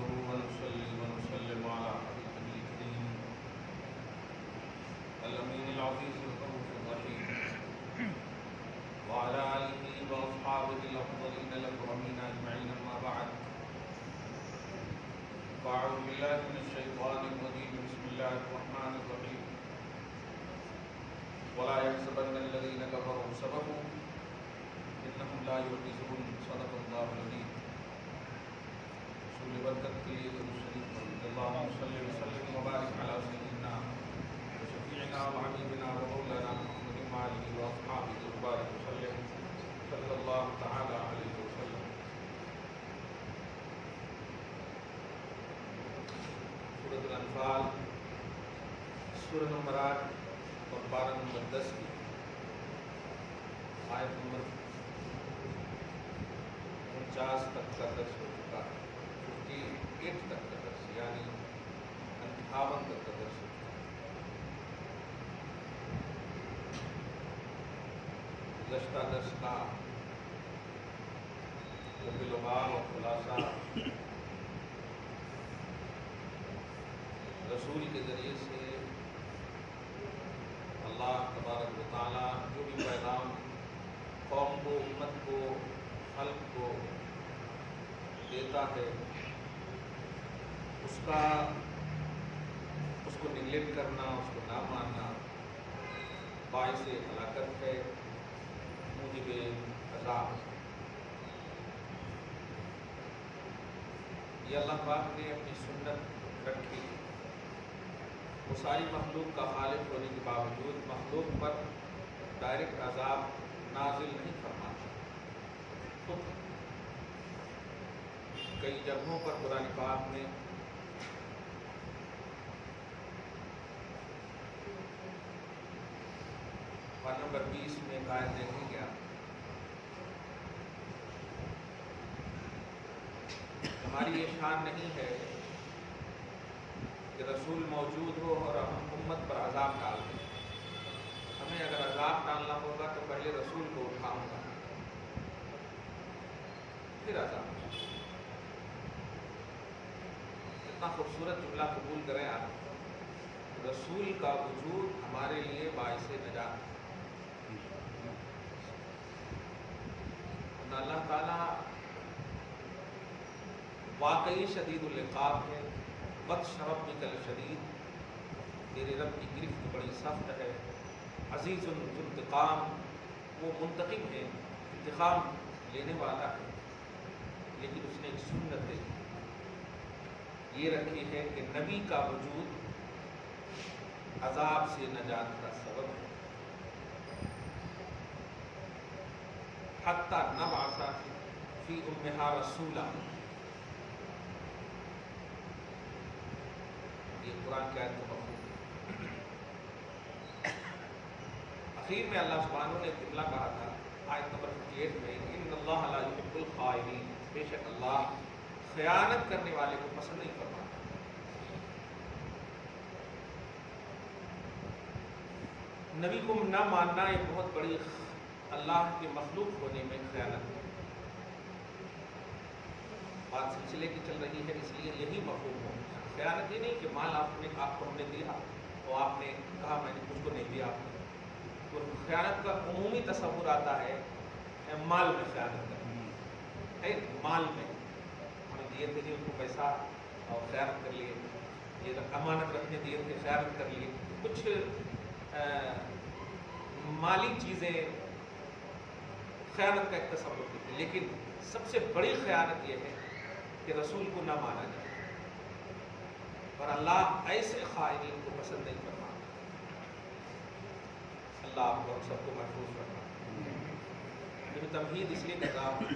نحمده ونصلي ونسلم على حبيبه الكريم الأمين العزيز الرؤوف الرحيم وعلى آله وأصحابه الأفضلين الأكرمين أجمعين أما بعد فأعوذ بالله من الشيطان الرجيم بسم الله الرحمن الرحيم ولا يحسبن الذين كفروا سبقوا إنهم لا يعجزون صدق الله العظيم رسول برکت کے لیے درود شریف پڑھیں اللهم صل وسلم وبارك على سيدنا وشفيعنا وحبيبنا ومولانا محمد وآله وأصحابه وبارك وسلم صلى الله تعالى عليه وسلم. سورۃ الانفال سورہ نمبر 8 اور پارہ نمبر 10 کی آیت نمبر 49 تک کا درس ہو چکا ہے. 58 تک کا درس یعنی 58 تک کا درس ہو چکا ہے. گزشتہ درس کا لباب اور خلاصہ رسول کے ذریعے سے اللہ تبارک و تعالیٰ جو بھی پیغام قوم کو امت کو خلق کو دیتا ہے اس کو نگلیکٹ کرنا اس کو نہ ماننا باعث ہلاکت ہے موجب عذاب. یہ اللہ پاک نے اپنی سنت رکھی. وہ ساری مخلوق کا خالق ہونے کے باوجود مخلوق پر ڈائریکٹ عذاب نازل نہیں فرماتا. خود کئی جگہوں پر قرآن پاک میں پارہ نمبر 20 میں آیت دیکھیں گے آپ. ہماری یہ شان نہیں ہے کہ رسول موجود ہو اور ہم امت پر عذاب ڈال دیں. ہمیں اگر عذاب ڈالنا ہوگا تو پہلے رسول کو اٹھاؤں گا پھر عذاب. اتنا خوبصورت جملہ قبول کریں آپ. رسول کا وجود ہمارے لیے باعث نجات. اللہ تعالیٰ واقعی شدید العقاب ہے. بطش ربک الشدید. تیرے رب کی گرفت بڑی سخت ہے. عزیز ذو انتقام. وہ منتقم ہے انتقام لینے والا ہے. لیکن اس نے ایک سنت یہ رکھی ہے کہ نبی کا وجود عذاب سے نجات کا سبب ہے. حتی نبعث فی امہا رسولا. یہ قرآن کی آیت کو مفہوم ہے. اخیر میں اللہ سبحانہ نے جملہ کہا تھا آیت نمبر 58 میں ان اللہ لا یحب الخائنین. بے شک اللہ خیانت کرنے والے کو پسند نہیں فرماتا. نبی کو نہ ماننا ایک بہت بڑی اللہ کے مخلوق ہونے میں خیانت ہے. بات سلسلے کی چل رہی ہے اس لیے یہی مفہوم ہو. خیانت یہ نہیں کہ مال آپ کو ہم نے دیا اور آپ نے کہا میں نے مجھ کو نہیں دیا. تو خیانت کا عمومی تصور آتا ہے مال میں خیانت کرنا ہے. مال میں ہمیں دیے تھے ان کو پیسہ اور خیانت کر لیے. یہ امانت رکھنے دیے تھے خیانت کر لیے. کچھ مالی چیزیں خیانت کا ایک تصور ہوتی ہے. لیکن سب سے بڑی خیانت یہ ہے کہ رسول کو نہ مانا جائے. اور اللہ ایسے خائنین کو پسند نہیں کرتا. اللہ آپ کو ہم سب کو محفوظ کرنا. میں تمہید اس لیے کر رہا ہوں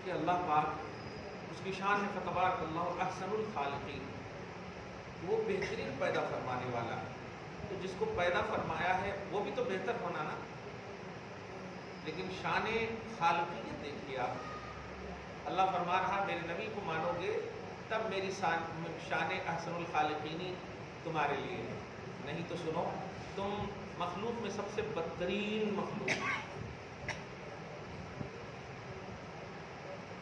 کہ اللہ پاک اس کی شان ہے فتبارک اللہ احسن الخالقین. وہ بہترین پیدا فرمانے والا ہے. تو جس کو پیدا فرمایا ہے وہ بھی تو بہتر ہونا نا. لیکن شان خالقیت دیکھیے آپ. اللہ فرما رہا میرے نبی کو مانو گے تب میری شان احسن الخالقینی تمہارے لیے ہے. نہیں تو سنو تم مخلوق میں سب سے بدترین مخلوق.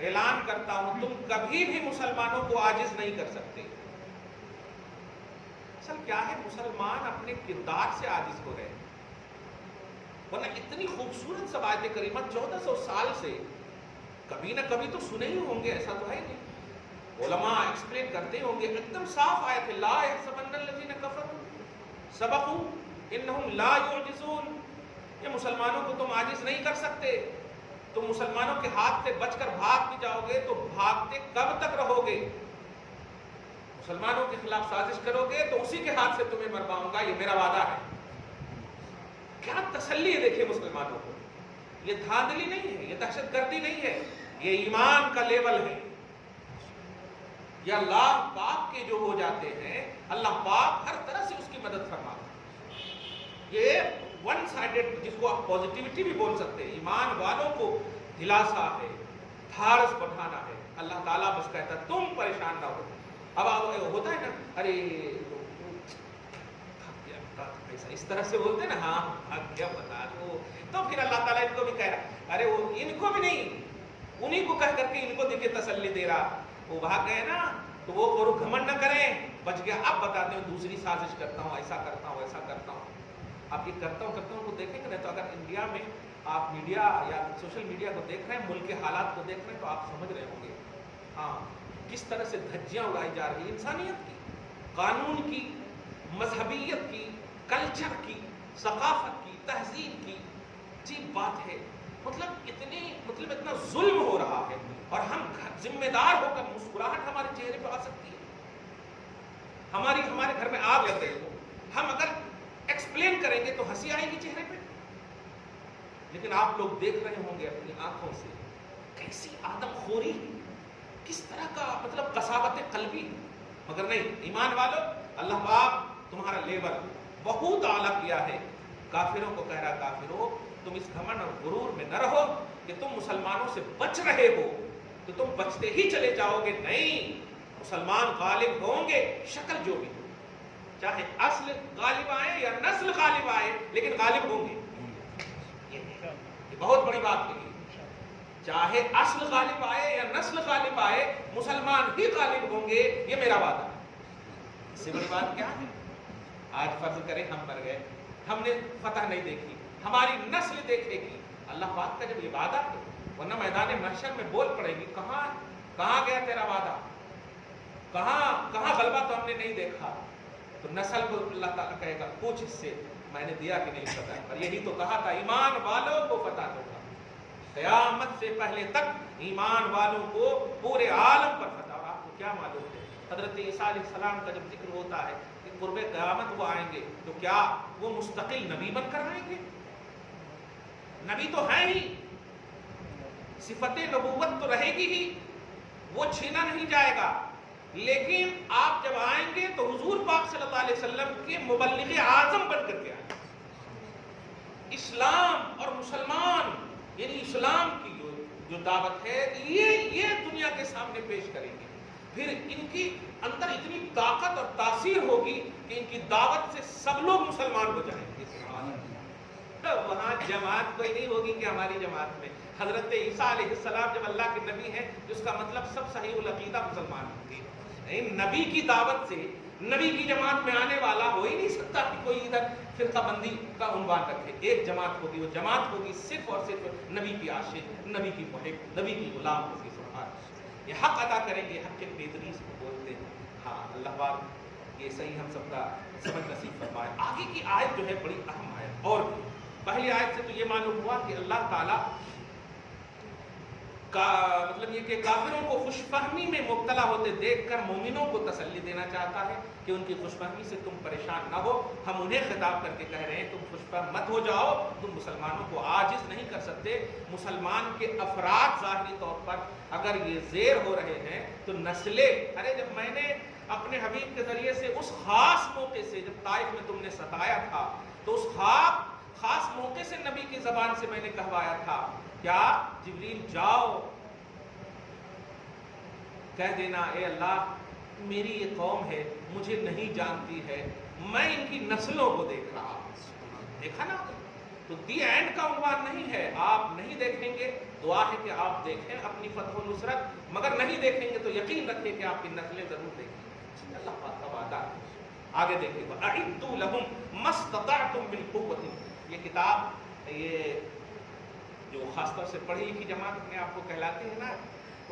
اعلان کرتا ہوں تم کبھی بھی مسلمانوں کو عاجز نہیں کر سکتے. اصل کیا ہے، مسلمان اپنے کردار سے عاجز ہو رہے ہیں، ورنہ اتنی خوبصورت سب آیت کریمہ 1400 سال سے کبھی نہ کبھی تو سنے ہی ہوں گے، ایسا تو ہے نہیں. علماء ایکسپلین کرتے ہوں گے، ایک دم صاف آیت ہے، لا یحسبن الذین کفروا سبقوا انہم لا یعجزون. یہ مسلمانوں کو تم عاجز نہیں کر سکتے. تم مسلمانوں کے ہاتھ سے بچ کر بھاگ بھی جاؤ گے تو بھاگتے کب تک رہو گے؟ مسلمانوں کے خلاف سازش کرو گے تو اسی کے ہاتھ سے تمہیں مرواؤں گا، یہ میرا وعدہ ہے. کیا تسلی ہے دیکھیے مسلمانوں کو. یہ دھاندلی نہیں ہے، یہ دہشت گردی نہیں ہے، یہ ایمان کا لیول ہے. یہ اللہ پاک کے جو ہو جاتے ہیں، اللہ پاک ہر طرح سے اس کی مدد فرماتا ہے. یہ ون سائیڈڈ، جس کو آپ پازیٹیوٹی بھی بول سکتے ہیں، ایمان والوں کو دلاسا ہے، دھارس بڑھانا ہے. اللہ تعالیٰ بس کہتا ہے تم پریشان نہ ہو. اب ہوتا ہے نا، ارے اس طرح سے بولتے ہیں نا، ہاں کیا بتا دو، تو پھر اللہ تعالیٰ ان کو بھی کہہ رہا، ارے وہ ان کو بھی نہیں، انہیں کو کہہ کر کے ان کو دیکھے تسلی دے رہا. وہ بھاگ گئے نا تو وہ کرو گھمنڈ نہ کریں، بچ گیا. اب بتاتے ہیں دوسری سازش کرتا ہوں، ایسا کرتا ہوں، ایسا کرتا ہوں. آپ یہ کرتا ہوں کو دیکھیں گے نا، تو اگر انڈیا میں آپ میڈیا یا سوشل میڈیا کو دیکھ رہے ہیں، ملک کے حالات کو دیکھ رہے ہیں، تو آپ سمجھ رہے ہوں گے ہاں کس طرح سے دھجیاں اڑائی جا رہی ہیں انسانیت کی، قانون کی، مذہبیت کی، کلچر کی، ثقافت کی، تہذیب کی. عجیب بات ہے، اتنا ظلم ہو رہا ہے، اور ہم ذمہ دار ہو کر مسکراہٹ ہمارے چہرے پہ آ سکتی ہے. ہمارے گھر میں آگ لگ رہی ہو، ہم اگر ایکسپلین کریں گے تو ہنسی آئے گی چہرے پہ. لیکن آپ لوگ دیکھ رہے ہوں گے اپنی آنکھوں سے کیسی آدم خوری، کس طرح کا قساوت قلبی. مگر نہیں، ایمان والو، اللہ پاک تمہارا لیول بہت اعلیٰ کیا ہے. کافروں کو کہہ رہا، کافروں تم اس گھمنڈ اور غرور میں نہ رہو کہ تم مسلمانوں سے بچ رہے ہو تو تم بچتے ہی چلے جاؤ گے. نہیں، مسلمان غالب ہوں گے، شکل جو بھی ہو، چاہے اصل غالب آئے یا نسل غالب آئے، لیکن غالب ہوں گے. یہ بہت بڑی بات ہے. چاہے اصل غالب آئے یا نسل غالب آئے، مسلمان ہی غالب ہوں گے، یہ میرا وعدہ ہے. اس سے بڑی بات کیا ہے؟ آج فرض کریں ہم مر گئے، ہم نے فتح نہیں دیکھی، ہماری نسل دیکھے گی. اللہ پاک کا جب یہ وعدہ ہے، ورنہ میدان محشر میں بول پڑے گی، کہاں گیا تیرا وعدہ، کہاں غلبہ تو ہم نے نہیں دیکھا. تو نسل کو اللہ تعالیٰ کہے گا پوچھ اس سے میں نے دیا کہ نہیں فتح. پر یہی تو کہا تھا ایمان والوں کو فتح ہوگا. قیامت سے پہلے تک ایمان والوں کو پورے عالم پر فتح. اور آپ کو کیا معلوم ہے، حضرت عیسیٰ علیہ السلام کا جب ذکر ہوتا ہے کہ قرب قیامت وہ آئیں گے، تو کیا وہ مستقل نبی بن کر آئیں گے؟ نبی تو ہیں ہی، صفت نبوت تو رہے گی ہی، وہ چھینا نہیں جائے گا. لیکن آپ جب آئیں گے تو حضور پاک صلی اللہ علیہ وسلم کے مبلغ اعظم بن کر کے آئیں گے. اسلام اور مسلمان، یعنی اسلام کی جو دعوت ہے، یہ دنیا کے سامنے پیش کریں گے. پھر ان کی اندر اتنی طاقت اور تاثیر ہوگی کہ ان کی دعوت سے سب لوگ مسلمان ہو جائیں گے. وہاں جماعت کوئی نہیں ہوگی کہ ہماری جماعت میں حضرت عیسیٰ علیہ السلام جب اللہ کے نبی ہیں، جس کا مطلب سب صحیح العقیدہ مسلمان ہوں گے. نبی کی دعوت سے نبی کی جماعت میں آنے والا ہو ہی نہیں سکتا کہ کوئی ادھر فرقہ بندی کا عنوان رکھے. ایک جماعت ہوگی، وہ جماعت ہوگی صرف اور صرف نبی کی عاشق، نبی کی محب، نبی کی غلام ہوگی. یہ حق ادا کریں گے، حق کے تدریس کو بولتے ہیں. ہاں اللہ پاک یہ صحیح ہم سب کا سمجھ نصیب فرمائے. آگے کی آیت جو ہے بڑی اہم آیت. اور پہلی آیت سے تو یہ معلوم ہوا کہ اللہ تعالیٰ کا مطلب یہ کہ کافروں کو خوش فہمی میں مبتلا ہوتے دیکھ کر مومنوں کو تسلی دینا چاہتا ہے کہ ان کی خوش فہمی سے تم پریشان نہ ہو. ہم انہیں خطاب کر کے کہہ رہے ہیں تم خوش فہم مت ہو جاؤ، تم مسلمانوں کو عاجز نہیں کر سکتے. مسلمان کے افراد ظاہری طور پر اگر یہ زیر ہو رہے ہیں تو نسلیں، ارے جب میں نے اپنے حبیب کے ذریعے سے اس خاص موقع سے، جب طائف میں تم نے ستایا تھا، تو اس خاص موقع سے نبی کی زبان سے میں نے کہوایا تھا، کیا جبریل جاؤ کہہ دینا اے اللہ میری یہ قوم ہے، مجھے نہیں جانتی ہے، میں ان کی نسلوں کو دیکھ رہا ہوں. دیکھا نا، تو دی اینڈ کا عنوان نہیں ہے، آپ نہیں دیکھیں گے دعا ہے کہ آپ دیکھیں اپنی فتح و نصرت، مگر نہیں دیکھیں گے تو یقین رکھیں کہ آپ کی نسلیں ضرور دیکھیں گی۔ اللہ پاک کا وعدہ ہے۔ آگے دیکھیں وَأَعِدُّوا لَهُم مَا اسْتَطَعْتُم مِّن قُوَّةٍ، یہ کتاب یہ جو خاص طور سے پڑھی لکھی جماعت اپنے آپ کو کہلاتے ہیں نا،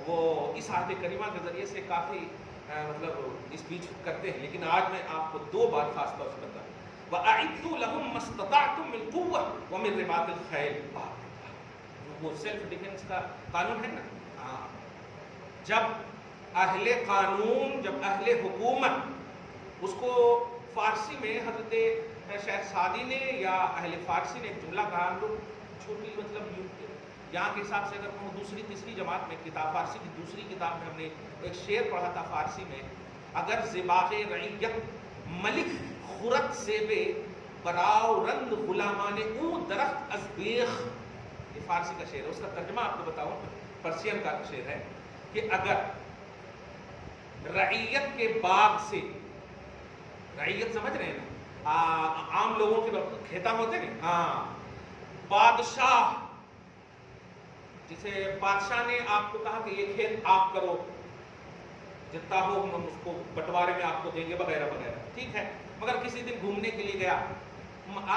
وہ اس آیت کریمہ کے ذریعے سے کافی مطلب اسپیچ کرتے ہیں، لیکن آج میں آپ کو دو بات خاص طور سے بتاؤں۔ وَأَعِدُّوا لَهُم مَا اسْتَطَعْتُم مِّن قُوَّةٍ وَمِن رِّبَاطِ الْخَيْلِ، وہ سیلف ڈیفینس کا قانون ہے نا، جب اہل قانون، جب اہل حکومت، اس کو فارسی میں حضرت شیخ سعدی نے یا اہل فارسی نے ایک جملہ کہا، ہم لوگ چھوٹی مطلب یہاں کے حساب سے اگر ہم دوسری تیسری جماعت میں کتاب فارسی کی دوسری کتاب میں ہم نے ایک شعر پڑھا تھا فارسی میں، اگر زباغ رعیت ملک خورت سیبے براو رند غلامان او درخت از بیخ، یہ فارسی کا شعر ہے۔ اس کا ترجمہ آپ کو بتاؤں، پرسین کا شعر ہے کہ اگر رعیت کے باغ سے، رعیت سمجھ رہے ہیں نا، عام لوگوں کے کھیتا ہوتے ہیں، ہاں، بادشاہ، جسے بادشاہ نے آپ کو کہا کہ یہ کھیت آپ کرو، جتنا ہو ہم اس کو بٹوارے میں آپ کو دیں گے وغیرہ وغیرہ، ٹھیک ہے، مگر کسی دن گھومنے کے لیے گیا،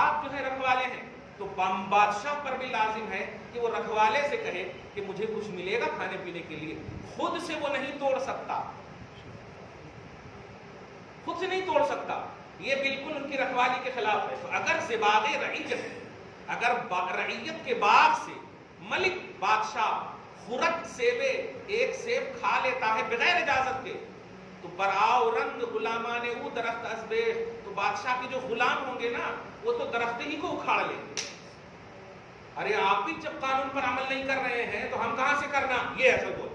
آپ جو ہے رکھوالے ہیں، تو بادشاہ پر بھی لازم ہے کہ وہ رکھوالے سے کہے کہ مجھے کچھ ملے گا کھانے پینے کے لیے، خود سے وہ نہیں توڑ سکتا، خود سے نہیں توڑ سکتا، یہ بالکل ان کی رکھوالی کے خلاف ہے۔ تو اگر زباغ رعیت، اگر رعیت کے باغ سے ملک بادشاہ خورت سیبے ایک سیب کھا لیتا ہے بغیر اجازت کے، تو براؤ رند غلامان او درخت ازبے، تو بادشاہ کے جو غلام ہوں گے نا وہ تو درخت ہی کو اکھاڑ لیں گے۔ ارے آپ بھی جب قانون پر عمل نہیں کر رہے ہیں تو ہم کہاں سے کرنا، یہ ایسا بول۔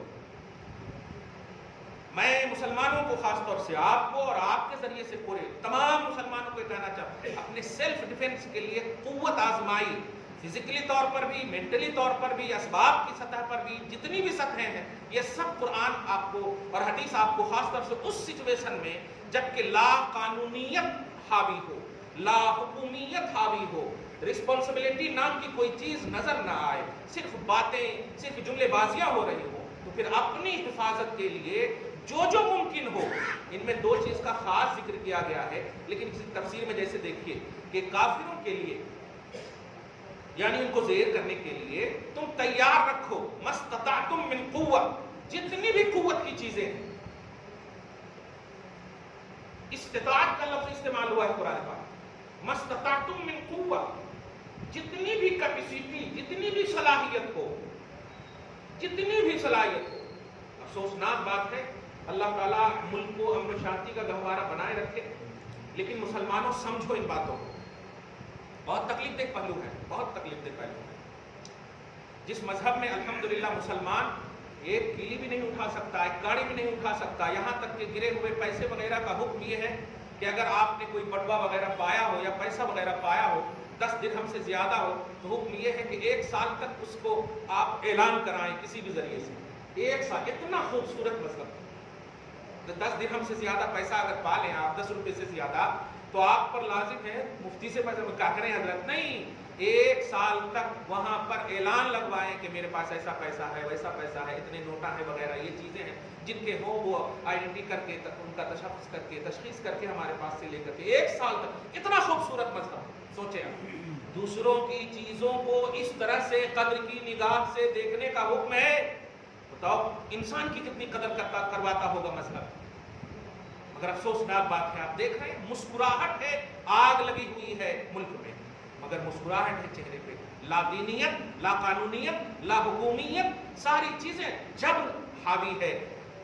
میں مسلمانوں کو خاص طور سے آپ کو اور آپ کے ذریعے سے پورے تمام مسلمانوں کو کہنا چاہتا ہوں، اپنے سیلف ڈیفینس کے لیے قوت آزمائی، فزیکلی طور پر بھی، مینٹلی طور پر بھی، اسباب کی سطح پر بھی، جتنی بھی سطحیں ہیں، یہ سب قرآن آپ کو اور حدیث آپ کو خاص طور سے اس سچویشن میں جبکہ لا قانونیت حاوی ہو، لا حکومیت حاوی ہو، رسپانسبلٹی نام کی کوئی چیز نظر نہ آئے، صرف باتیں، صرف جملے بازیاں ہو رہی ہوں، تو پھر اپنی حفاظت کے لیے جو ممکن ہو، ان میں دو چیز کا خاص ذکر کیا گیا ہے، لیکن کسی تفسیر میں جیسے دیکھیے کہ کافروں کے لیے یعنی ان کو زیر کرنے کے لیے تم تیار رکھو مستطعتم من قوت، جتنی بھی قوت کی چیزیں ہیں، استطاعت کا لفظ استعمال ہوا ہے قرآن پاک، مستطعتم من قوت، جتنی بھی کیپیسٹی، جتنی بھی صلاحیت ہو، جتنی بھی صلاحیت ہو۔ افسوسناک بات ہے، اللہ تعالیٰ ملک کو امن و شانتی کا گہوارہ بنائے رکھے، لیکن مسلمانوں سمجھو ان باتوں کو، بہت تکلیف دہ پہلو ہے، بہت تکلیف دہ پہلو ہے۔ جس مذہب میں الحمدللہ مسلمان ایک کیلی بھی نہیں اٹھا سکتا، ایک گاڑی بھی نہیں اٹھا سکتا، یہاں تک کہ گرے ہوئے پیسے وغیرہ کا حکم یہ ہے کہ اگر آپ نے کوئی بٹوا وغیرہ پایا ہو یا پیسہ وغیرہ پایا ہو 10 درہم سے زیادہ ہو، تو حکم یہ ہے کہ 1 سال تک اس کو آپ اعلان کرائیں کسی بھی ذریعے سے، 1 سال۔ اتنا خوبصورت مذہب، 10 درہم سے زیادہ پیسہ اگر پا لیں آپ، 10 روپے سے زیادہ، تو آپ پر لازم ہے مفتی سے پیسہ کیا کریں حضرت، نہیں، 1 سال تک وہاں پر اعلان لگوائیں کہ میرے پاس ایسا پیسہ ہے، ویسا پیسہ ہے، اتنے نوٹا ہے وغیرہ، یہ چیزیں ہیں جن کے ہوں وہ آئیڈینٹی کر کے، ان کا تشخص کر کے، تشخیص کر کے ہمارے پاس سے لے کر کے 1 سال تک، اتنا خوبصورت مذہب۔ سوچیں آپ، دوسروں کی چیزوں کو اس طرح سے قدر کی نگاہ سے دیکھنے کا حکم ہے، بتاؤ انسان کی کتنی قدر کرواتا ہوگا مذہب۔ مگر افسوسناک بات ہے، آپ دیکھ رہے ہیں مسکراہٹ ہے، آگ لگی ہوئی ہے ملک میں، مگر مسکراہٹ ہے چہرے پہ، لا دینیت، لا قانونیت، لا حکومیت، ساری چیزیں جبر حاوی ہے،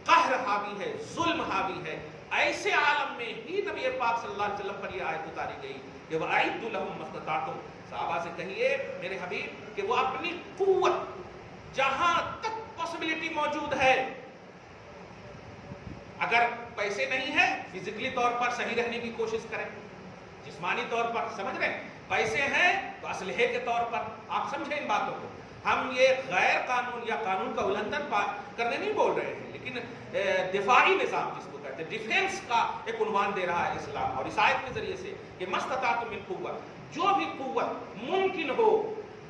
قہر حاوی ہے، ظلم حاوی ہے۔ ایسے عالم میں ہی نبی پاک صلی اللہ علیہ وسلم پر یہ آیت اتاری گئی کہ وَأَعِدُّوا لَهُم مَا اسْتَطَعْتُم، صحابہ سے کہیے میرے حبیب کہ وہ اپنی قوت جہاں تک پاسبلٹی موجود ہے، اگر پیسے نہیں ہے فزیکلی طور پر صحیح رہنے کی کوشش کریں، جسمانی طور پر، سمجھ رہے ہیں، پیسے ہیں تو اسلحے کے طور پر، آپ سمجھیں ان باتوں کو۔ ہم یہ غیر قانون یا قانون کا النڈن کرنے نہیں بول رہے ہیں، لیکن دفاعی نظام جس کو کہتے ہیں، ڈیفینس کا ایک عنوان دے رہا ہے اسلام، اور اس آیت کے ذریعے سے کہ مستطاعتم من قوت، جو بھی قوت ممکن ہو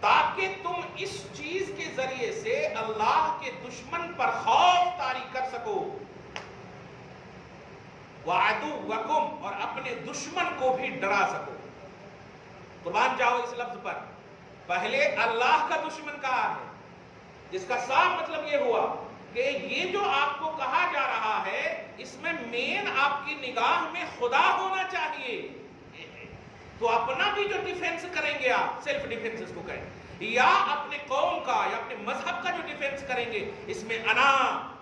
تاکہ تم اس چیز کے ذریعے سے اللہ کے دشمن پر خوف طاری کر سکو، وَعَدُوَّكُمْ، اور اپنے دشمن کو بھی ڈرا سکو۔ قربان جاؤ اس لفظ پر، پہلے اللہ کا دشمن کہا ہے، جس کا صاف مطلب یہ ہوا کہ یہ جو آپ کو کہا جا رہا ہے اس میں مین آپ کی نگاہ میں خدا ہونا چاہیے، تو اپنا بھی جو ڈیفنس کریں گے آپ، سیلف ڈیفنس اس کو کہیں، یا اپنے قوم کا یا اپنے مذہب کا جو ڈیفنس کریں گے، اس میں انا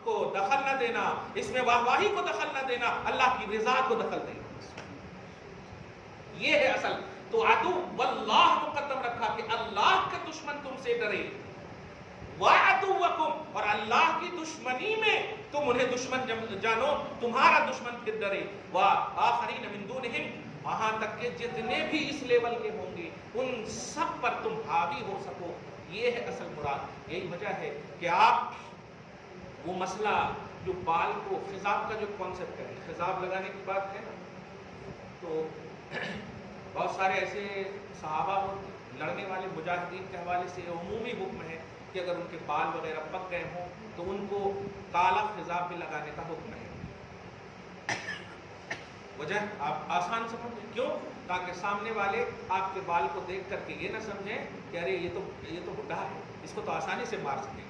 کو دخل نہ دینا، اس میں واہواہی کو دخل نہ دینا، اللہ کی رضا کو دخل دینا، یہ ہے اصل۔ تو عدو واللہ مقدم رکھا کہ اللہ کے دشمن تم سے ڈرے، وَعَدُوَّكُمْ، اور اللہ کی دشمنی میں تم انہیں دشمن جانو، تمہارا دشمن پھر ڈرے، وَآخَرِينَ مِن دُونِهِمْ، وہاں تک کہ جتنے بھی اس لیول کے ہوں گے ان سب پر تم حاوی ہو سکو۔ یہ ہے اصل مراد، یہی وجہ ہے کہ آپ وہ مسئلہ جو بال کو خضاب کا جو کانسیپٹ ہے، خضاب لگانے کی بات ہے نا، تو بہت سارے ایسے صحابہ لڑنے والے مجاہدین کے حوالے سے عمومی حکم ہے کہ اگر ان کے بال وغیرہ پک گئے ہوں تو ان کو کالا خضاب بھی لگانے کا حکم ہے۔ وجہ آپ آسان سمجھیں، کیوں؟ تاکہ سامنے والے آپ کے بال کو دیکھ کر کے یہ نہ سمجھیں کہ ارے یہ تو بڈھا ہے، اس کو تو آسانی سے مار سکیں۔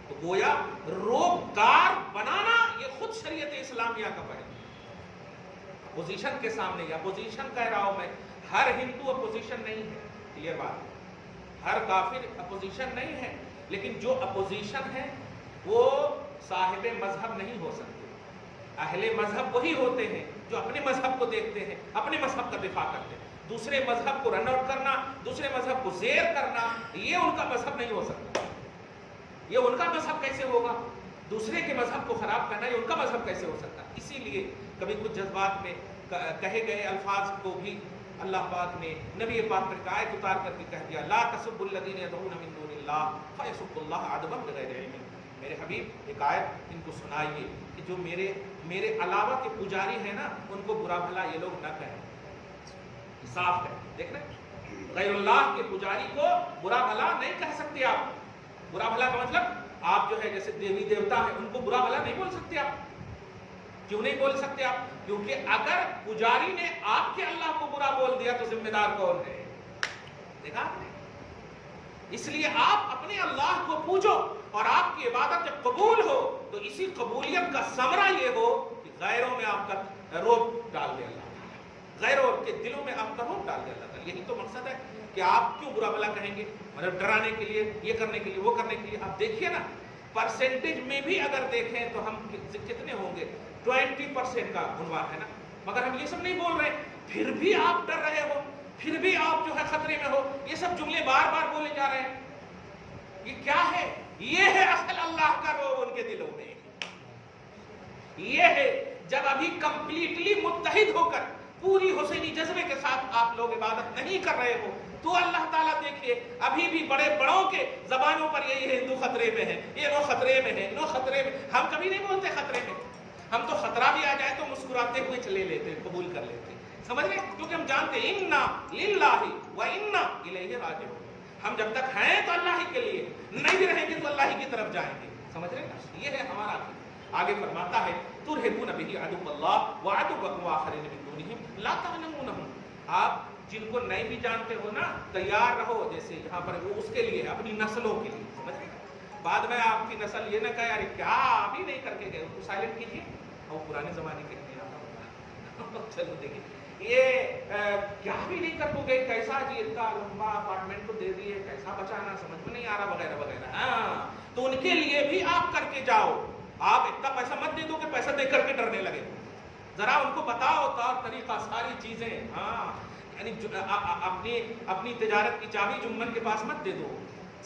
تو گویا روبدار بنانا یہ خود شریعت اسلامیہ کا ہے۔ اپوزیشن کے سامنے، یا اپوزیشن کہہ رہا ہوں میں، ہر ہندو اپوزیشن نہیں ہے، کلیئر بات، ہر کافر اپوزیشن نہیں ہے، لیکن جو اپوزیشن ہے وہ صاحب مذہب نہیں ہو سکتے۔ اہل مذہب وہی ہوتے ہیں جو اپنے مذہب کو دیکھتے ہیں، اپنے مذہب کا دفاع کرتے ہیں۔ دوسرے مذہب کو رن آؤٹ کرنا، دوسرے مذہب کو زیر کرنا، یہ ان کا مذہب نہیں ہو سکتا۔ یہ ان کا مذہب کیسے ہوگا؟ دوسرے کے مذہب کو خراب کرنا یہ ان کا مذہب کیسے ہو سکتا؟ اسی لیے کبھی کچھ جذبات میں کہے گئے الفاظ کو بھی اللہ پاک نے نبی پاک پر ایک آیت اتار کر کے کہہ دیا، لا تسبوا الذین یدعون من دون اللہ فیسبوا اللہ عدوا بغیر علم۔ میرے حبیب ایک آیت ان کو سنائیے کہ جو میرے علاوہ کے پجاری ہیں نا ان کو برا بھلا یہ لوگ نہ کہیں، صاف کہیں۔ دیکھ رہے، غیر اللہ کے پجاری کو برا بھلا نہیں کہہ سکتے آپ۔ برا بھلا کا مطلب آپ جو ہے جیسے دیوی دیوتا ہیں ان کو برا بھلا نہیں بول سکتے آپ۔ کیوں نہیں بول سکتے آپ؟ کیونکہ اگر پجاری نے آپ کے اللہ کو برا بول دیا تو ذمہ دار کون ہے؟ دیکھا آپ نے؟ اس لیے آپ اپنے اللہ کو پوجو، اور آپ کی عبادت جب قبول ہو تو اسی قبولیت کا ثمرہ یہ ہو کہ غیروں میں آپ کا روب ڈال دے اللہ تعالیٰ، غیروں کے دلوں میں آپ کا روب ڈال دے اللہ تعالیٰ۔ یہی تو مقصد ہے کہ آپ کیوں برا بھلا کہیں گے، مطلب ڈرانے کے لیے، یہ کرنے کے لیے، وہ کرنے کے لیے۔ آپ دیکھیے نا، پرسنٹیج میں بھی اگر دیکھیں تو ہم کتنے ہوں گے؟ 20% کا عنوان ہے نا، مگر ہم یہ سب نہیں بول رہے، پھر بھی آپ ڈر رہے ہو، پھر بھی آپ جو ہے خطرے میں ہو، یہ سب جملے بار بار بولے جا رہے ہیں۔ یہ کیا ہے؟ یہ ہے اصل اللہ کا روب ان کے دلوں میں۔ یہ ہے جب ابھی کمپلیٹلی متحد ہو کر پوری حسینی جذبے کے ساتھ آپ لوگ عبادت نہیں کر رہے ہو تو اللہ تعالیٰ دیکھیے ابھی بھی بڑے بڑوں کے زبانوں پر یہی ہے، ہندو خطرے میں ہے، یہ لوگ خطرے میں ہے، لوگ خطرے میں۔ ہم کبھی نہیں بولتے خطرے میں، ہم تو خطرہ بھی آ جائے تو مسکراتے ہوئے چلے لیتے، قبول کر لیتے، سمجھ رہے؟ کیونکہ ہم جانتے ہیں انا للہ و انا الیہ راجعون، ہم جب تک ہیں تو اللہ ہی کے لیے، نہیں بھی رہیں گے تو اللہ ہی کی طرف جائیں گے، سمجھ رہے نا؟ یہ ہے ہمارا عقیدہ۔ آگے فرماتا ہے ترہبون بہ عدو اللہ وعدوکم آخرین من دونہم لا تعلمونہم، آپ جن کو نہیں بھی جانتے ہو نا تیار رہو، جیسے یہاں پر وہ اس کے لیے اپنی نسلوں کے لیے، سمجھ رہے نا؟ بعد میں آپ کی نسل یہ نہ کہے ارے کیا ابھی نہیں کر کے گئے، ان کو سائلنٹ کیجیے، اور پرانے زمانے کے لیے چلو دیکھیے یہ کیا بھی نہیں کر کو گئے، کیسا جی اتنا لمبا اپارٹمنٹ کو دے دیے، کیسا بچانا سمجھ میں نہیں آ رہا وغیرہ وغیرہ۔ ہاں تو ان کے لیے بھی آپ کر کے جاؤ، آپ اتنا پیسہ مت دے دو کہ پیسہ دے کر کے ڈرنے لگے، ذرا ان کو بتاؤ طور طریقہ ساری چیزیں۔ ہاں یعنی اپنی تجارت کی چابی جمن کے پاس مت دے دو،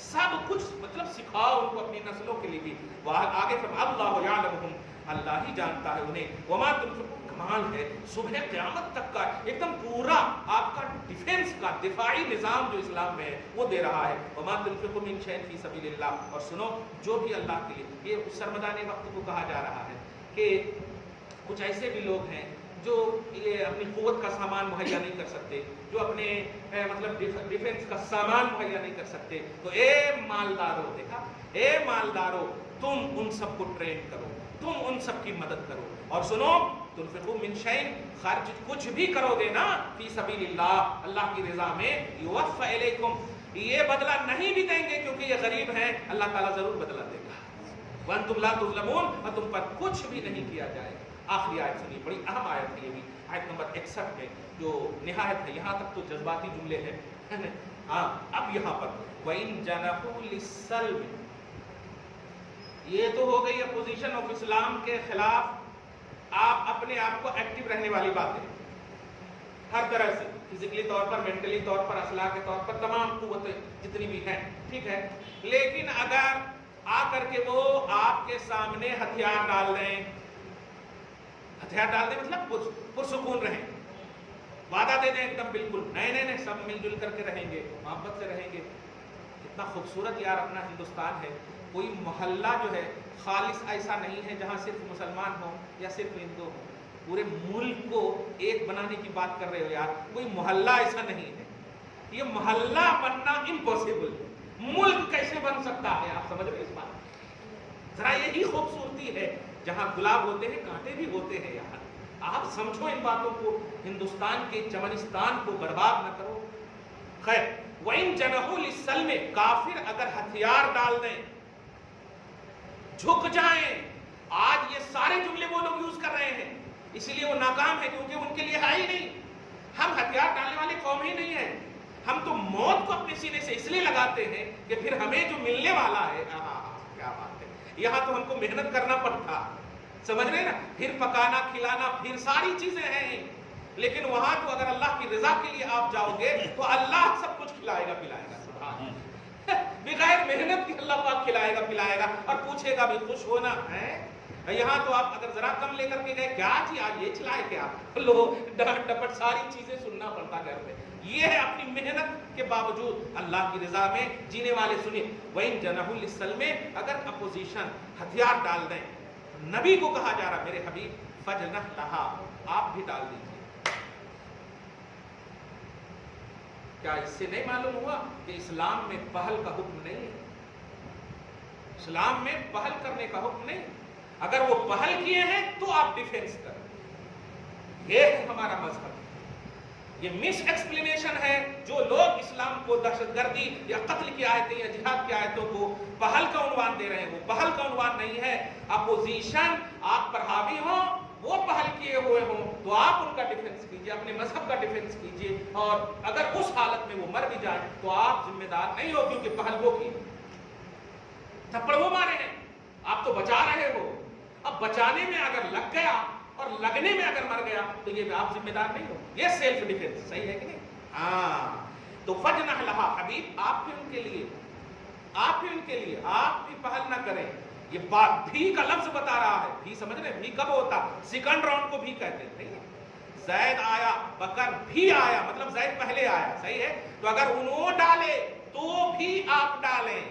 سب کچھ مطلب سکھاؤ ان کو اپنی نسلوں کے لیے بھی۔ آگے فرمایا اللہ یعلمہم، اللہ ہی جانتا ہے انہیں، وما تنفقون، کمال ہے صبح قیامت تک کا ایک دم پورا آپ کا ڈیفنس کا دفاعی نظام جو اسلام میں ہے وہ دے رہا ہے۔ وما تنفقوا من شیء فی سبیل اللہ، اور سنو جو بھی اللہ کے لیے، یہ سرمدان وقت کو کہا جا رہا ہے کہ کچھ ایسے بھی لوگ ہیں جو یہ اپنی قوت کا سامان مہیا نہیں کر سکتے، جو اپنے مطلب ڈیفنس کا سامان مہیا نہیں کر سکتے، تو اے مالدارو، دیکھا، اے مالدارو، تم ان سب کو ٹرین کرو، تم ان سب کی مدد کرو، اور سنو، تنفقوا من شیء، خرچ کچھ بھی کرو گے نا فی سبیل اللہ، اللہ کی رضا میں، یوفا الیکم، یہ بدلہ نہیں بھی دیں گے کیونکہ یہ غریب ہیں، اللہ تعالیٰ ضرور بدلہ دے گا، وانتم لا تظلمون، اور تم پر کچھ بھی نہیں کیا جائے گا۔ آخری آیت سنیے، بڑی اہم آیت ہے یہ بھی، آیت نمبر 61 میں، جو نہایت ہے، یہاں تک تو جذباتی جملے ہیں، ہاں، اب یہاں پر وَإِن جَنَحُوا لِلسَّلْمِ، یہ تو ہو گئی اپوزیشن آف اسلام کے خلاف آپ اپنے آپ کو ایکٹیو رہنے والی بات ہے، ہر طرح سے، فزیکلی طور پر، مینٹلی طور پر، اخلاق کے طور پر، تمام قوتیں جتنی بھی ہیں، ٹھیک ہے، لیکن اگر آ کر کے وہ آپ کے سامنے ہتھیار ڈال دیں، ہتھیار ڈال دیں مطلب پرسکون رہیں، وعدہ دے دیں ایک دم بالکل نہیں سب مل جل کر کے رہیں گے، محبت سے رہیں گے، اتنا خوبصورت یار اپنا ہندوستان ہے، کوئی محلہ جو ہے خالص ایسا نہیں ہے جہاں صرف مسلمان ہوں یا صرف ہندو ہوں، پورے ملک کو ایک بنانے کی بات کر رہے ہو یار، کوئی محلہ ایسا نہیں ہے، یہ محلہ بننا امپاسبل ہے، ملک کیسے بن سکتا ہے، آپ سمجھ رہے اس بات، ذرا یہی خوبصورتی ہے، جہاں گلاب ہوتے ہیں کانٹے بھی ہوتے ہیں یار، آپ سمجھو ان باتوں کو، ہندوستان کے چمنستان کو برباد نہ کرو۔ خیر، وَإِن جَنَحُوا لِلسَّلْمِ، کافر اگر ہتھیار ڈال دیں، جھک جائیں، آج یہ سارے جملے وہ لوگ یوز کر رہے ہیں، اسی لیے وہ ناکام ہے کیونکہ ان کے لیے ہے ہی نہیں، ہم ہتھیار ڈالنے والی قوم ہی نہیں ہے، ہم تو موت کو اپنے سینے سے اس لیے لگاتے ہیں کہ پھر ہمیں جو ملنے والا ہے، کیا بات ہے، یہاں تو ہم کو محنت کرنا پڑتا، سمجھ رہے نا، پھر پکانا کھلانا پھر ساری چیزیں ہیں، لیکن وہاں تو اگر اللہ کی رضا کے لیے آپ جاؤ گے تو اللہ سب کچھ کھلائے گا پلائے گا، سبحان اللہ، بغیر محنت کے اللہ پاک کھلائے گا پلائے گا اور پوچھے گا بھی خوش ہونا ہے۔ یہاں تو آپ اگر ذرا کم لے کر کے گئے، کیا جی آج یہ چلائے کیا، لو ڈانٹ ڈپٹ ساری چیزیں سننا پڑتا گھر میں، یہ ہے اپنی محنت کے باوجود اللہ کی رضا میں جینے والے۔ سنیں، وَإِن جَنَحُوا لِلسَّلْمِ، اگر اپوزیشن ہتھیار ڈال دیں، نبی کو کہا جا رہا میرے حبیب فَجْنَحْ لَهَا، آپ بھی ڈال دیجیے۔ کیا اس سے نہیں معلوم ہوا کہ اسلام میں پہل کا حکم نہیں ہے، اسلام میں پہل کرنے کا حکم نہیں، اگر وہ پہل کیے ہیں تو آپ ڈیفینس کریں، یہ ہے ہمارا مذہب۔ یہ مس ایکسپلینیشن ہے، جو لوگ اسلام کو دہشت گردی یا قتل کی آیتیں یا جہاد کی آیتوں کو پہل کا عنوان دے رہے ہیں، وہ پہل کا عنوان نہیں ہے۔ اپوزیشن آپ پر حاوی ہوں، وہ پہل کیے ہوئے ہوں تو آپ ان کا ڈیفنس کیجئے، اپنے مذہب کا ڈیفنس کیجئے، اور اگر اس حالت میں وہ مر بھی جائیں تو آپ ذمہ دار نہیں ہو، کیونکہ پہل وہ کی، تھپڑ وہ مارے ہیں، آپ تو بچا رہے ہو، اب بچانے میں اگر لگ گیا اور لگنے میں اگر مر گیا تو یہ آپ ذمہ دار نہیں ہو، یہ سیلف ڈیفنس، صحیح ہے کہ نہیں؟ ہاں، تو فَجْنَحْ لَهَا، حبیب آپ بھی ان کے لیے، آپ بھی ان کے لیے، آپ بھی پہل نہ کریں۔ یہ بات بھی کا لفظ بتا رہا ہے، بھی سمجھ رہے، بھی کب ہوتا، سیکنڈ راؤنڈ کو بھی کہتے ہیں، نہیں ہے؟ زید آیا، بکر بھی آیا، مطلب زید پہلے آیا، صحیح ہے، تو اگر انہوں ڈالے تو بھی آپ ڈالیں،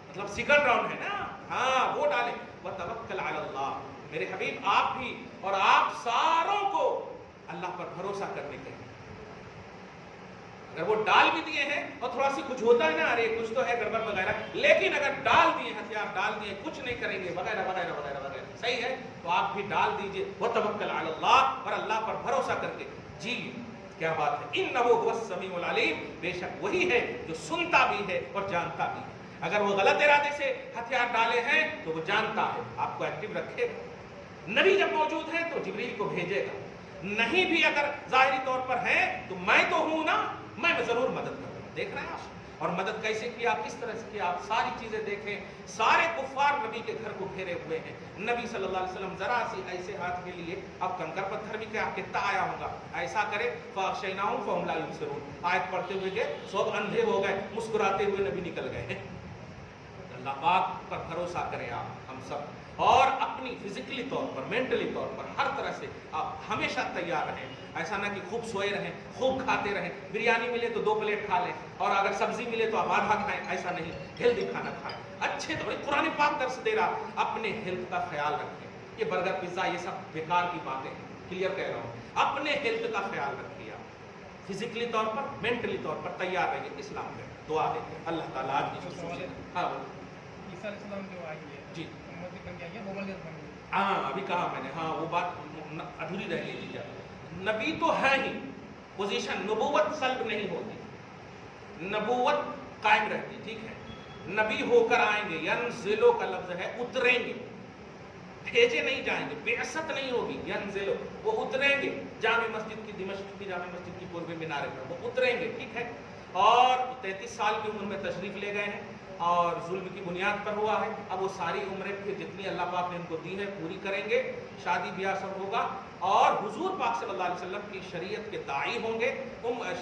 مطلب سیکنڈ راؤنڈ ہے نا، ہاں وہ ڈالیں۔ وَتَوَكَّلْ عَلَى اللَّهِ، میرے حبیب آپ بھی اور آپ ساروں کو اللہ پر بھروسہ کرنے کے، اگر وہ ڈال بھی دیے ہیں اور تھوڑا سی کچھ ہوتا ہے نا، ارے کچھ تو ہے گڑبڑ وغیرہ، لیکن اگر ڈال دیے، ہتھیار ڈال دیے، کچھ نہیں کریں گے وغیرہ وغیرہ وغیرہ وغیرہ، صحیح ہے، تو آپ بھی ڈال دیجئے، وَتَوَكَّلْ عَلَى اللَّهِ، اور اللہ پر بھروسہ کر کے جی، کیا بات ہے، إِنَّهُ هُوَ السَّمِيعُ الْعَلِيمُ، بے شک وہی ہے جو سنتا بھی ہے اور جانتا بھی ہے۔ اگر وہ غلط ارادے سے ہتھیار ڈالے ہیں تو وہ جانتا ہے، آپ کو ایکٹیو رکھے گا، نبی جب موجود ہے تو جبریل کو بھیجے گا، نہیں بھی اگر ظاہری طور پر ہے تو میں تو ہوں نا، میں ضرور مدد کروں گا۔ دیکھ رہے ہیں آپ، اور مدد کیسے کیا، کس طرح سے کیا، آپ ساری چیزیں دیکھیں، سارے کفار نبی کے گھر کو گھیرے ہوئے ہیں، نبی صلی اللہ علیہ وسلم ذرا سی ایسے ہاتھ کے لیے، اب کنکر پتھر بھی کیا کتنا آیا ہوگا، ایسا کرے فَأَغْشَيْنَاهُمْ فَهُمْ لَا يُبْصِرُونَ، آیت پڑھتے ہوئے گئے، سب اندھے ہو گئے، مسکراتے ہوئے نبی نکل گئے۔ اللہ پاک پر بھروسہ کریں آپ، ہم سب، اور اپنی فزیکلی طور پر، مینٹلی طور پر، ہر طرح سے آپ ہمیشہ تیار رہیں، ایسا نہ کہ خوب سوئے رہیں، خوب کھاتے رہیں، بریانی ملے تو 2 پلیٹ کھا لیں، اور اگر سبزی ملے تو آپ آدھا کھائیں، ایسا نہیں، ہیلدی کھانا کھائیں، اچھے طور، قرآن پاک درس دے رہا، اپنے ہیلتھ کا خیال رکھیں، یہ برگر پیزا یہ سب بیکار کی باتیں ہیں، کلیئر کہہ رہا ہوں، اپنے ہیلتھ کا خیال رکھیے آپ، فزیکلی طور پر مینٹلی طور پر تیار رہیے، اسلام میں دعا ہے اللہ تعالیٰ آج کی خصوصیت۔ ہاں عیسیٰ علیہ السلام جو آئی ہے جی امتی بن کے آئی ہے، مبلغ بن گئی۔ ہاں ابھی کہا میں نے، ہاں وہ بات ادھوری رہ گئی جی۔ نبی تو ہے ہی، پوزیشن نبوت سلب نہیں ہوتی، نبوت قائم رہتی، ٹھیک ہے، نبی ہو کر آئیں گے، ینزلو کا لفظ ہے اتریں گے، بھیجے نہیں جائیں گے، بعثت نہیں ہوگی، ینزلو وہ اتریں گے، جامع مسجد کی، دمشق کی جامع مسجد کی پورب مینارے پر وہ اتریں گے، ٹھیک ہے، اور 33 سال کی عمر میں تشریف لے گئے ہیں اور ظلم کی بنیاد پر ہوا ہے، اب وہ ساری عمریں پھر جتنی اللہ پاک نے ان کو دی ہے پوری کریں گے، شادی بیاہ سب ہوگا، اور حضور پاک صلی اللہ علیہ وسلم کی شریعت کے داعی ہوں گے،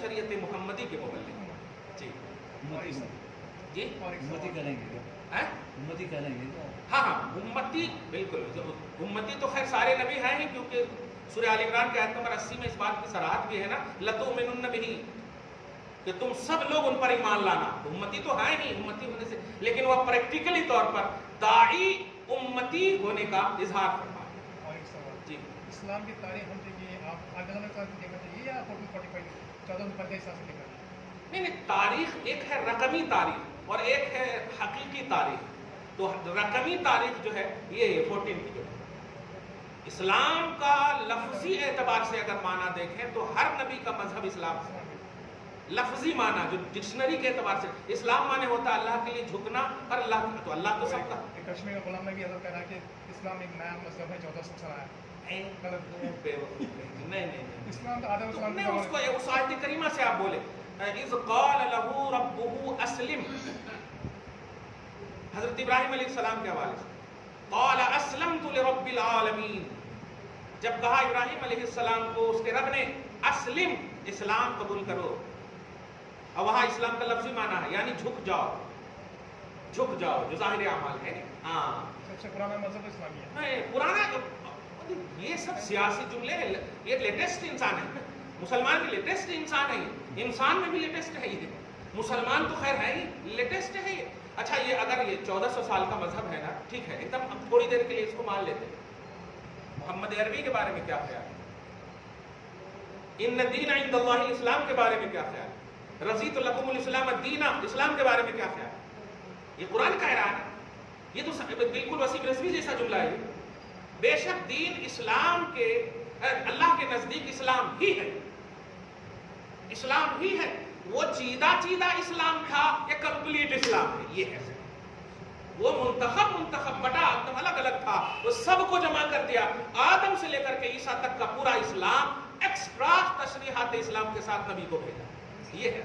شریعت محمدی کے مبلغ۔ جی جی امتی کریں گے، امتی کریں گے، ہاں ہاں امتی، بالکل امتی تو خیر سارے نبی ہیں ہی، کیونکہ سورہ آل عمران کے آیت نمبر 80 میں اس بات کی صراحت بھی ہے نا، لَتُؤْمِنُنَّ بِهِ، کہ تم سب لوگ ان پر ایمان لانا، امتی تو ہیں ہی، امتی ہونے سے، لیکن وہ پریکٹیکلی طور پر داعی امتی ہونے کا اظہار کرتا ہے۔ اور ایک سوال جی اسلام کی تاریخ ہم دیکھیے، آپ آگے کا دیکھنا چاہیے یا 1445 1445 کے حساب سے دیکھنا چاہیے؟ نہیں، تاریخ ایک ہے رقمی تاریخ اور ایک ہے حقیقی تاریخ، تو رقمی تاریخ جو ہے یہ 14 کی جو ہے، اسلام کا لفظی اعتبار سے اگر معنی دیکھیں تو ہر نبی کا مذہب اسلام ہے، لفظی معنی جو ڈکشنری کے اعتبار سے، اسلام معنی ہوتا ہے اللہ کے لیے جھکنا، اور اللہ تو اللہ تو سب کا۔ کشمیر کا غلام نبی حضرت کہہ رہا ہے کہ اسلام ایک نیا مذہب ہے 1400 سال آیا، غلط نہیں، اسلام تو آدم تم اسلام نے کے اس کو اس آیت کریمہ سے آپ بولے، اذ قال له ربه اسلم، حضرت ابراہیم علیہ السلام کے حوالے سے، قال اسلمت لرب العالمین، جب کہا ابراہیم علیہ السلام کو اس کے رب نے اسلم، اسلام قبول کرو، اور وہاں اسلام کا لفظی معنی ہے یعنی جھک جاؤ، جھک جاؤ، جو ظاہر اعمال ہے، ہاں سب سے پرانا مذہب اسلامی ہے۔ نہیں پرانا، یہ سب سیاسی جملے ہیں، یہ لیٹسٹ انسان ہے، مسلمان بھی لیٹسٹ انسان ہے، یہ انسان میں بھی لیٹسٹ ہے، یہ مسلمان تو خیر ہے ہی، لیٹسٹ ہے یہ۔ اچھا یہ اگر یہ 1400 سال کا مذہب ہے نا، ٹھیک ہے، ایک دم ہم تھوڑی دیر کے لیے اس کو مان لیتے ہیں، محمد عربی کے بارے میں کیا خیال ہے، ان الدین عند اللہ الاسلام کے بارے میں کیا خیال ہے، رضیت لکم الاسلام الدین، اسلام کے بارے میں کیا خیال ہے، یہ قرآن کہہ رہا ہے، یہ تو بالکل وسیع رضوی جیسا جملہ ہے، بے شک دین اسلام کے، اللہ کے نزدیک اسلام ہی ہے، اسلام ہی ہے، وہ چیدہ اسلام تھا یا کمپلیٹ اسلام ہے، یہ ہے، وہ منتخب بٹا ایک دم الگ الگ تھا، وہ سب کو جمع کر دیا، آدم سے لے کر کے عیسیٰ تک کا پورا اسلام، ایکسٹرا تشریحات اسلام کے ساتھ نبی کو بھیجا، یہ ہے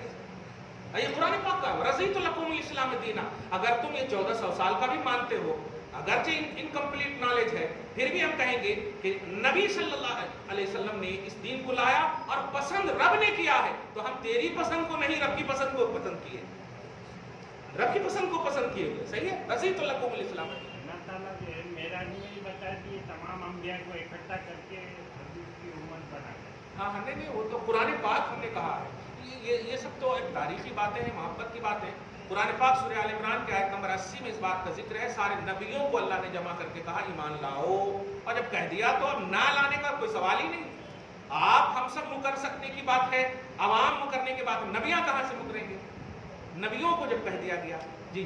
یہ قرآن پاک کا، رضیت لکم الاسلام دینا۔ اگر تم یہ 1400 سال کا بھی مانتے ہو، اگرچہ انکمپلیٹ نالج ہے، پھر بھی ہم کہیں گے کہ نبی صلی اللہ علیہ وسلم نے اس دین کو لایا اور پسند رب نے کیا ہے، تو ہم تیری پسند کو نہیں، رب کی پسند کو پسند کیے، رب کی پسند کو پسند کیے ہوئے، صحیح ہے، رضیت لکم الاسلام۔ اللہ تعالیٰ جو ہے معراج میں یہ بتا دیے تمام انبیاء کو اکٹھا کر کے حضور کی امت بنا دیا۔ ہاں نہیں، وہ تو قرآن پاک ہم نے کہا ہے، یہ سب تو ایک تاریخی باتیں ہیں، محبت کی باتیں۔ قرآن پاک سورہ آل عمران کے آیت نمبر 80 میں اس بات کا ذکر ہے، سارے نبیوں کو اللہ نے جمع کر کے کہا ایمان لاؤ، اور جب کہہ دیا تو اب نہ لانے کا کوئی سوال ہی نہیں، آپ ہم سب مکر سکنے کی بات ہے، عوام مکرنے کی بات ہے، نبیاں کہاں سے مکریں گے، نبیوں کو جب کہہ دیا گیا۔ جی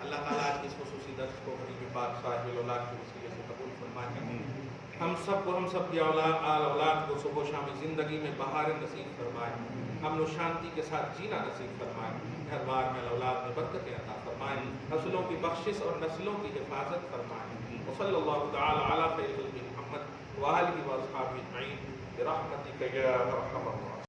اللہ تعالیٰ آج اس خصوصی درس کو حبیب پاک صاحب الاولاد کے وسیلے سے قبول فرمائے، ہم سب کی اولاد کو صبح و شام زندگی میں بہار نصیب فرمائے، امن و شانتی کے ساتھ جینا نصیب فرمائے، گھر بار میں اولاد میں برکتیں عطا فرمائے، نسلوں کی بخشش اور نسلوں کی حفاظت فرمائے، وصلی اللہ تعالی علی خیر خلق محمد وآلہ واصحابہ اجمعین برحمتک یا ارحم الراحمین۔